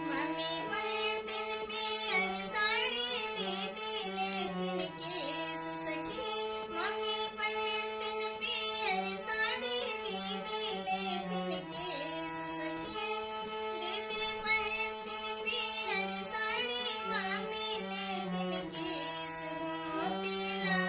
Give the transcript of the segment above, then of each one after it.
mummy पहिरतीन पियर साडी दीदीले तीन केस सखी मम्मी पहिरतीन पियर साडी दीदीले तीन केस सखी दीदी पहिरतीन पियर साडी मम्मीले तीन केस मोतीला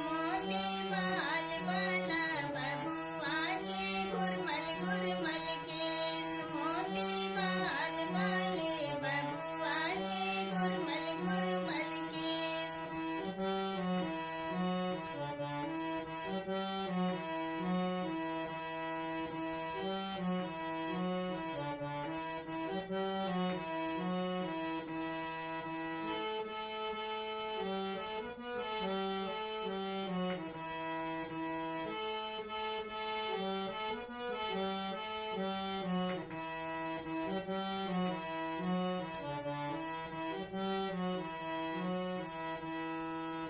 मोती बाल बाला बबुआ के घुरमल घुरमल केस मोती बाल बाले बबुआ के घुरमल घुरमल केस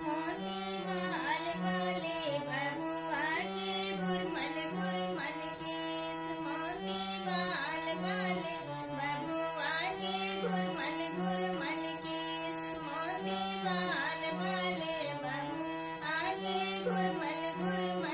मोती बाल बाले बबुआ के घुरमल घुरमल केस मोती बाल बाले बबुआ के घुरमल घुरमल केस मोती बाल बाले बबुआ के घुरमल घुरमल